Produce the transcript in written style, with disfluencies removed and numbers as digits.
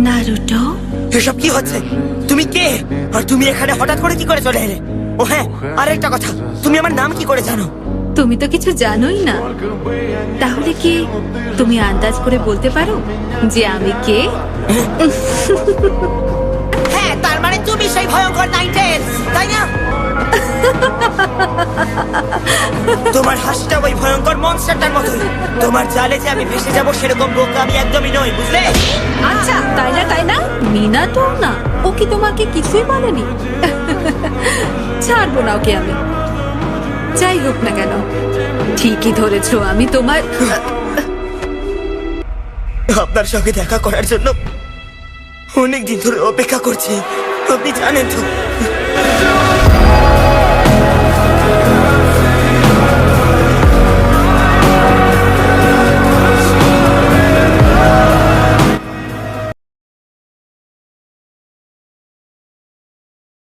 Naruto, এসব কি হচ্ছে? তুমি কে? আর তুমি এখানে হঠাৎ করে কি করে চলে এলে? ও হ্যাঁ, আরেকটা কথা, তুমি আমার নাম কি করে জানো? তুমি তো কিছু জানোই না। তাহলে কি তুমি আন্দাজ করে বলতে পারো যে আমি কে? হ্যাঁ, তার মানে তুমি সেই ভয়ঙ্কর নাইনটেল, তাই না? তোমার হাসিটা ওই ভয়ঙ্কর মনস্টারটার মতোই। তোমার জালে যে আমি ভেসে যাব সেরকম বোকা আমি একদমই নই, বুঝলে? আচ্ছা, তাই না তাই না? মিনাটো না, ও কি তোমাকে কিছুই বলেনি? ছাড়বো না ওকে আমি, যাই হোক না কেন। ঠিকই ধরেছো, আমি তোমার আপনার সঙ্গে দেখা করার জন্য অনেক দিন ধরে অপেক্ষা করছি, আপনি জানেন তো।